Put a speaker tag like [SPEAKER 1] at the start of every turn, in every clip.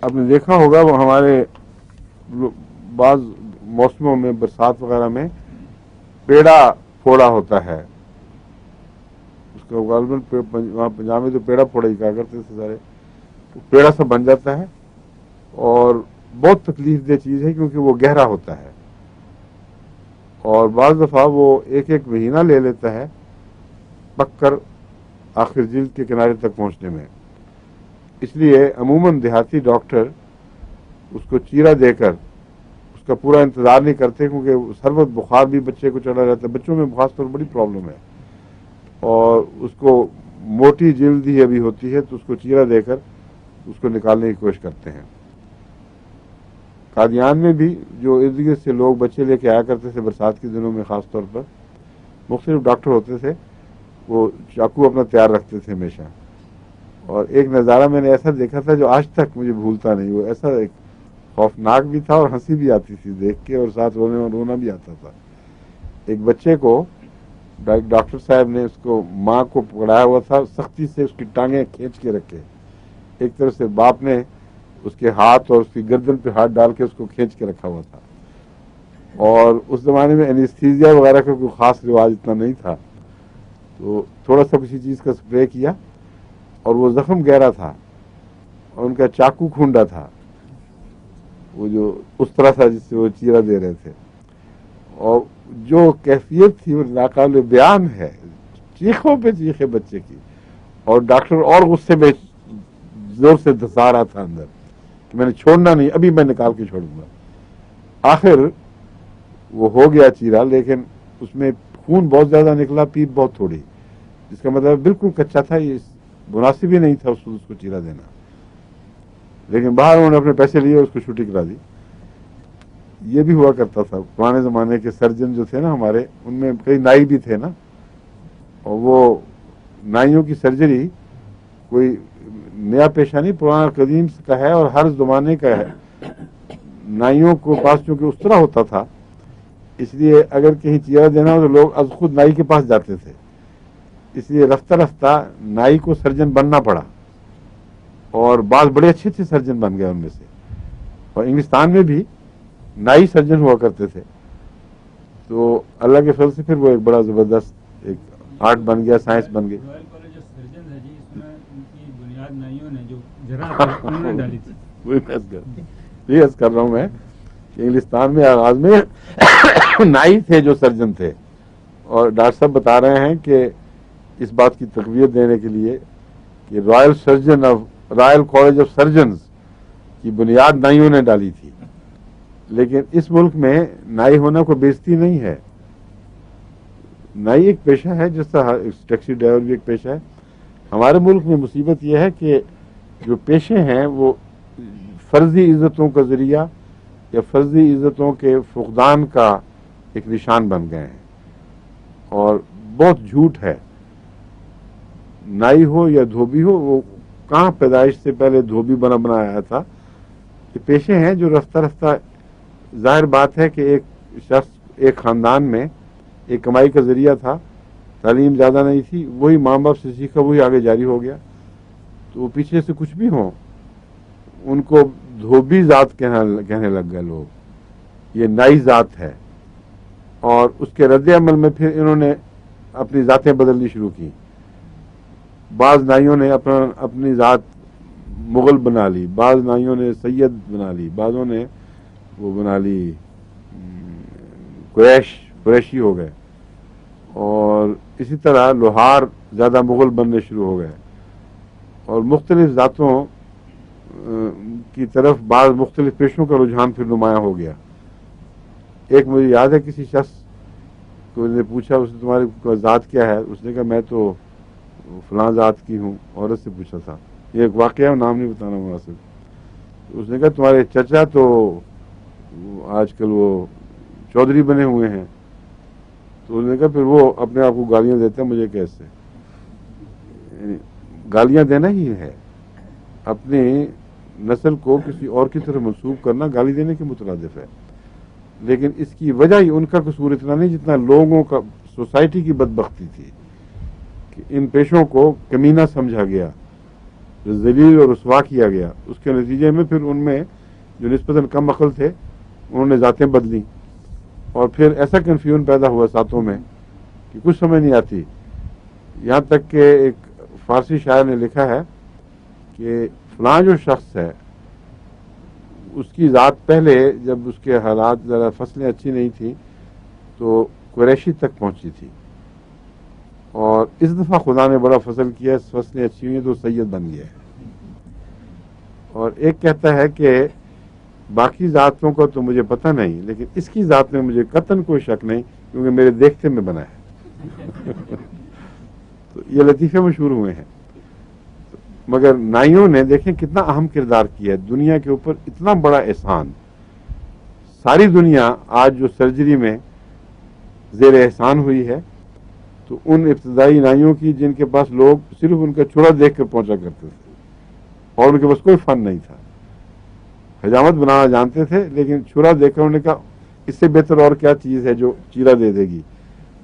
[SPEAKER 1] آپ نے دیکھا ہوگا وہ ہمارے بعض موسموں میں برسات وغیرہ میں پیڑا پھوڑا ہوتا ہے، اس کا غالباً وہاں پنجاب میں تو پیڑا پھوڑا ہی کہا کرتے تھے سارے، پیڑا سا بن جاتا ہے اور بہت تکلیف دہ چیز ہے کیونکہ وہ گہرا ہوتا ہے اور بعض دفعہ وہ ایک ایک مہینہ لے لیتا ہے پک کر آخر جلد کے کنارے تک پہنچنے میں. اس لیے عموماً دیہاتی ڈاکٹر اس کو چیرا دے کر اس کا پورا انتظار نہیں کرتے کیونکہ ہر وقت بخار بھی بچے کو چڑھا رہتا ہے. بچوں میں خاص طور پر بڑی پرابلم ہے اور اس کو موٹی جلد ہی ابھی ہوتی ہے تو اس کو چیرا دے کر اس کو نکالنے کی کوشش کرتے ہیں. قادیان میں بھی جو ارد گرد سے لوگ بچے لے کے آیا کرتے تھے برسات کے دنوں میں خاص طور پر، مختلف ڈاکٹر ہوتے تھے، وہ چاقو اپنا تیار رکھتے تھے ہمیشہ. اور ایک نظارہ میں نے ایسا دیکھا تھا جو آج تک مجھے بھولتا نہیں، وہ ایسا ایک خوفناک بھی تھا اور ہنسی بھی آتی تھی دیکھ کے اور ساتھ رونا بھی آتا تھا. ایک بچے کو ڈاکٹر صاحب نے اس کو ماں کو پکڑایا ہوا تھا، سختی سے اس کی ٹانگیں کھینچ کے رکھے، ایک طرف سے باپ نے اس کے ہاتھ اور اس کی گردن پہ ہاتھ ڈال کے اس کو کھینچ کے رکھا ہوا تھا. اور اس زمانے میں اینستھیزیا وغیرہ کا کوئی خاص رواج اتنا نہیں تھا، تو تھوڑا سا کسی چیز کا سپرے کیا اور وہ زخم گہرا تھا اور ان کا چاقو کھونڈا تھا، وہ جو اس طرح تھا جس سے وہ چیرا دے رہے تھے، اور جو کیفیت تھی وہ ناقابل بیان ہے، چیخوں پہ چیخے بچے کی. اور ڈاکٹر اور غصے میں زور سے دھسا رہا تھا اندر کہ میں نے چھوڑنا نہیں، ابھی میں نکال کے چھوڑوں گا. آخر وہ ہو گیا چیرا، لیکن اس میں خون بہت زیادہ نکلا، پیپ بہت تھوڑی، جس کا مطلب بالکل کچا تھا، یہ مناسب ہی نہیں تھا اس کو چیرا دینا. لیکن باہر انہوں نے اپنے پیسے لیے اس کو چھٹی کرا دی. یہ بھی ہوا کرتا تھا پرانے زمانے کے سرجن جو تھے نا ہمارے، ان میں کئی نائی بھی تھے نا، اور وہ نائیوں کی سرجری کوئی نیا پیشہ نہیں، پرانا قدیم کا ہے اور ہر زمانے کا ہے. نائیوں کو پاس چونکہ اس طرح ہوتا تھا، اس لیے اگر کہیں چیرا دینا ہو تو لوگ از خود نائی کے پاس جاتے تھے. اس لیے رفتہ رفتہ نائی کو سرجن بننا پڑا اور بعض بڑے اچھے اچھے سرجن بن گئے ان میں سے. اور انگلستان میں بھی نائی سرجن ہوا کرتے تھے، تو اللہ کے فضل سے پھر وہ ایک بڑا زبردست ایک آرٹ بن گیا، سائنس بن گئی. وہی عرض کر رہا ہوں میں کہ انگلستان میں آغاز میں نائی تھے جو سرجن تھے، اور ڈاکٹر صاحب بتا رہے ہیں کہ اس بات کی تقویت دینے کے لیے کہ رائل کالج آف سرجنز کی بنیاد نائیوں نے ڈالی تھی. لیکن اس ملک میں نائی ہونا کوئی بےزتی نہیں ہے. نائی ایک پیشہ ہے، جس طرح ٹیکسی ڈرائیور بھی ایک پیشہ ہے. ہمارے ملک میں مصیبت یہ ہے کہ جو پیشے ہیں وہ فرضی عزتوں کا ذریعہ یا فرضی عزتوں کے فقدان کا ایک نشان بن گئے ہیں، اور بہت جھوٹ ہے. نائی ہو یا دھوبی ہو، وہ کہاں پیدائش سے پہلے دھوبی بنایا تھا. یہ پیشے ہیں جو رفتہ رفتہ، ظاہر بات ہے کہ ایک شخص ایک خاندان میں ایک کمائی کا ذریعہ تھا، تعلیم زیادہ نہیں تھی، وہی ماں باپ سے سیکھا وہی آگے جاری ہو گیا. تو وہ پیچھے سے کچھ بھی ہوں ان کو دھوبی ذات کہنے لگ گئے لوگ. یہ نائی ذات ہے، اور اس کے رد عمل میں پھر انہوں نے اپنی ذاتیں بدلنی شروع کی. بعض نائیوں نے اپنی ذات مغل بنا لی، بعض نائیوں نے سید بنا لی، بعضوں نے وہ بنا لی قریشی ہو گئے، اور اسی طرح لوہار زیادہ مغل بننے شروع ہو گئے، اور مختلف ذاتوں کی طرف بعض مختلف پیشوں کا رجحان پھر نمایاں ہو گیا. ایک مجھے یاد ہے کسی شخص کو نے پوچھا، اس نے تمہاری ذات کیا ہے؟ اس نے کہا میں تو فلاں ذات کی ہوں. عورت سے پوچھا تھا، یہ ایک واقعہ نام نہیں بتانا مناسب. اس نے کہا تمہارے چچا تو آج کل وہ چودھری بنے ہوئے ہیں. تو اس نے کہا پھر وہ اپنے آپ کو گالیاں دیتے ہیں، مجھے کیسے؟ یعنی گالیاں دینا ہی ہے، اپنی نسل کو کسی اور کی طرف منسوب کرنا گالی دینے کے مترادف ہے. لیکن اس کی وجہ ہی ان کا قصور اتنا نہیں جتنا لوگوں کا، سوسائٹی کی بدبختی تھی کہ ان پیشوں کو کمینہ سمجھا گیا جو ذلیل اور رسوا کیا گیا، اس کے نتیجے میں پھر ان میں جو نسبتاً کم عقل تھے انہوں نے ذاتیں بدلی، اور پھر ایسا کنفیوژن پیدا ہوا ساتوں میں کہ کچھ سمجھ نہیں آتی. یہاں تک کہ ایک فارسی شاعر نے لکھا ہے کہ فلاں جو شخص ہے اس کی ذات پہلے جب اس کے حالات ذرا فصلیں اچھی نہیں تھیں تو قریشی تک پہنچی تھی، اور اس دفعہ خدا نے بڑا فضل کیا، فصلیں اچھی ہوئی تو سید بن گیا ہے. اور ایک کہتا ہے کہ باقی ذاتوں کا تو مجھے پتہ نہیں، لیکن اس کی ذات میں مجھے قطعاً کوئی شک نہیں کیونکہ میرے دیکھتے میں بنا ہے. تو یہ لطیفے مشہور ہوئے ہیں. مگر نائیوں نے دیکھیں کتنا اہم کردار کیا ہے دنیا کے اوپر، اتنا بڑا احسان. ساری دنیا آج جو سرجری میں زیر احسان ہوئی ہے تو ان ابتدائی نائیوں کی جن کے پاس لوگ صرف ان کا چوڑا دیکھ کر پہنچا کرتے تھے اور ان کے پاس کوئی فن نہیں تھا، حجامت بنانا جانتے تھے لیکن چھرا دیکھ کر انہوں نے کہا اس سے بہتر اور کیا چیز ہے جو چیرا دے دے گی.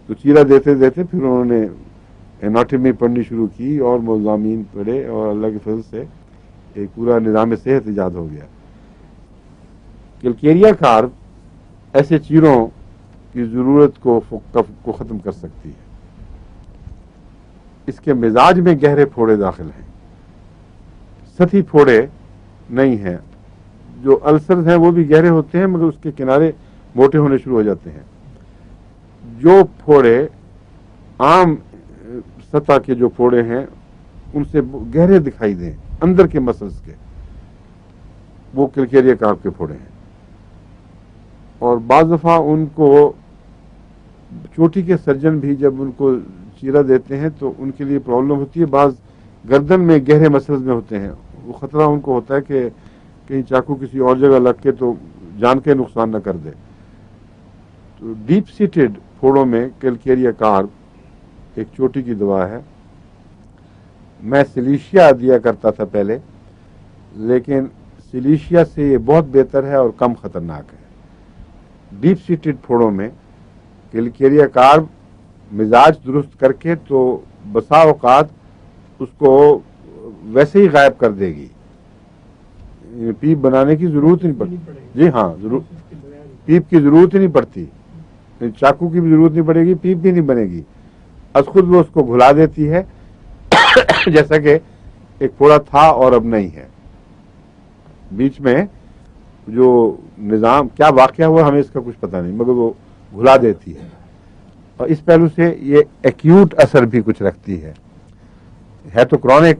[SPEAKER 1] تو چیرا دیتے دیتے پھر انہوں نے اناٹمی پڑھنی شروع کی اور مضامین پڑھے اور اللہ کے فضل سے ایک پورا نظام صحت ایجاد ہو گیا. کلکیریا کارب ایسے چیروں کی ضرورت کو ختم کر سکتی ہے. اس کے مزاج میں گہرے پھوڑے داخل ہیں، سطحی پھوڑے نہیں ہیں. جو السرز ہیں وہ بھی گہرے ہوتے ہیں مگر اس کے کنارے موٹے ہونے شروع ہو جاتے ہیں. جو پھوڑے عام سطح کے جو پھوڑے ہیں ان سے گہرے دکھائی دیں اندر کے مسلز کے، وہ کلکیریا کارب کے پھوڑے ہیں. اور بعض دفعہ ان کو چوٹی کے سرجن بھی جب ان کو چیرا دیتے ہیں تو ان کے لیے پرابلم ہوتی ہے. بعض گردن میں گہرے مسلز میں ہوتے ہیں، وہ خطرہ ان کو ہوتا ہے کہ کہیں چاقو کسی اور جگہ لگ کے تو جان کے نقصان نہ کر دے. تو ڈیپ سیٹڈ پھوڑوں میں کلکیریا کارب ایک چوٹی کی دوا ہے. میں سلیشیا دیا کرتا تھا پہلے، لیکن سلیشیا سے یہ بہت بہتر ہے اور کم خطرناک ہے. ڈیپ سیٹڈ پھوڑوں میں کلکیریا کارب مزاج درست کر کے تو بسا اوقات اس کو ویسے ہی غائب کر دے گی. پیپ بنانے کی ضرورت نہیں پڑتی. جی ہاں، پیپ کی ضرورت ہی نہیں پڑتی، چاقو کی بھی ضرورت نہیں پڑے گی، پیپ بھی نہیں بنے گی. از خود وہ اس کو گھلا دیتی ہے جیسا کہ ایک پھوڑا تھا اور اب نہیں ہے. بیچ میں جو نظام کیا واقعہ ہوا ہمیں اس کا کچھ پتہ نہیں، مگر وہ گھلا دیتی ہے. اور اس پہلو سے یہ ایکیوٹ اثر بھی کچھ رکھتی ہے تو کرونک،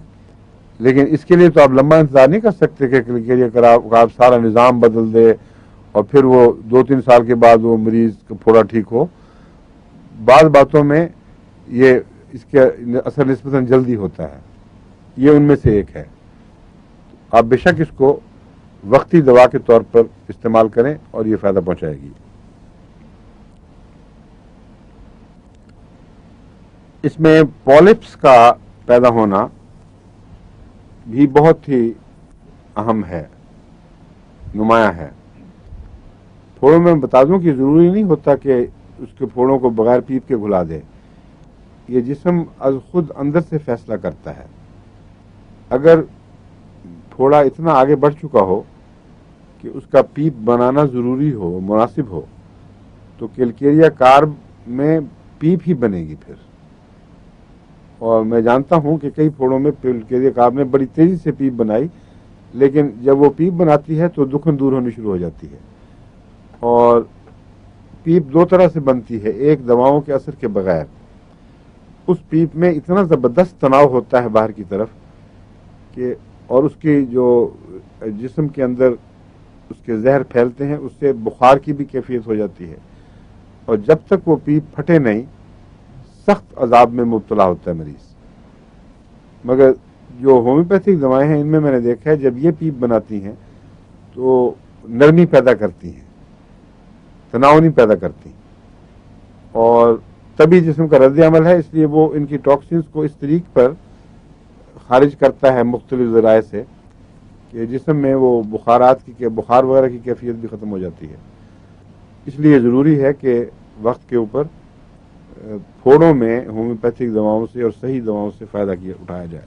[SPEAKER 1] لیکن اس کے لیے تو آپ لمبا انتظار نہیں کر سکتے کہ کلکیریا کارب سارا نظام بدل دے اور پھر وہ 2-3 سال کے بعد وہ مریض کا پھوڑا ٹھیک ہو. بعض باتوں میں یہ اس کے اثر نسبتاً جلدی ہوتا ہے، یہ ان میں سے ایک ہے. آپ بے شک اس کو وقتی دوا کے طور پر استعمال کریں اور یہ فائدہ پہنچائے گی. اس میں پولپس کا پیدا ہونا بھی بہت ہی اہم ہے، نمایاں ہے. پھوڑوں میں بتا دوں کہ ضروری نہیں ہوتا کہ اس کے پھوڑوں کو بغیر پیپ کے گھلا دے. یہ جسم از خود اندر سے فیصلہ کرتا ہے. اگر پھوڑا اتنا آگے بڑھ چکا ہو کہ اس کا پیپ بنانا ضروری ہو، مناسب ہو، تو کلکیریا کارب میں پیپ ہی بنے گی پھر. اور میں جانتا ہوں کہ کئی پھوڑوں میں کلکیریا کارب نے بڑی تیزی سے پیپ بنائی، لیکن جب وہ پیپ بناتی ہے تو دکھن دور ہونی شروع ہو جاتی ہے. اور پیپ 2 طرح سے بنتی ہے، ایک دواؤں کے اثر کے بغیر. اس پیپ میں اتنا زبردست تناؤ ہوتا ہے باہر کی طرف کہ اور اس کی جو جسم کے اندر اس کے زہر پھیلتے ہیں اس سے بخار کی بھی کیفیت ہو جاتی ہے. اور جب تک وہ پیپ پھٹے نہیں سخت عذاب میں مبتلا ہوتا ہے مریض. مگر جو ہومیوپیتھک دوائیں ہیں ان میں نے دیکھا ہے جب یہ پیپ بناتی ہیں تو نرمی پیدا کرتی ہیں، تناؤ نہیں پیدا کرتی، اور تبھی جسم کا رد عمل ہے. اس لیے وہ ان کی ٹاکسنز کو اس طریق پر خارج کرتا ہے مختلف ذرائع سے کہ جسم میں وہ بخار وغیرہ کی کیفیت بھی ختم ہو جاتی ہے. اس لیے ضروری ہے کہ وقت کے اوپر پھوڑوں میں ہومیوپیتھک دواؤں سے اور صحیح دواؤں سے فائدہ اٹھایا جائے.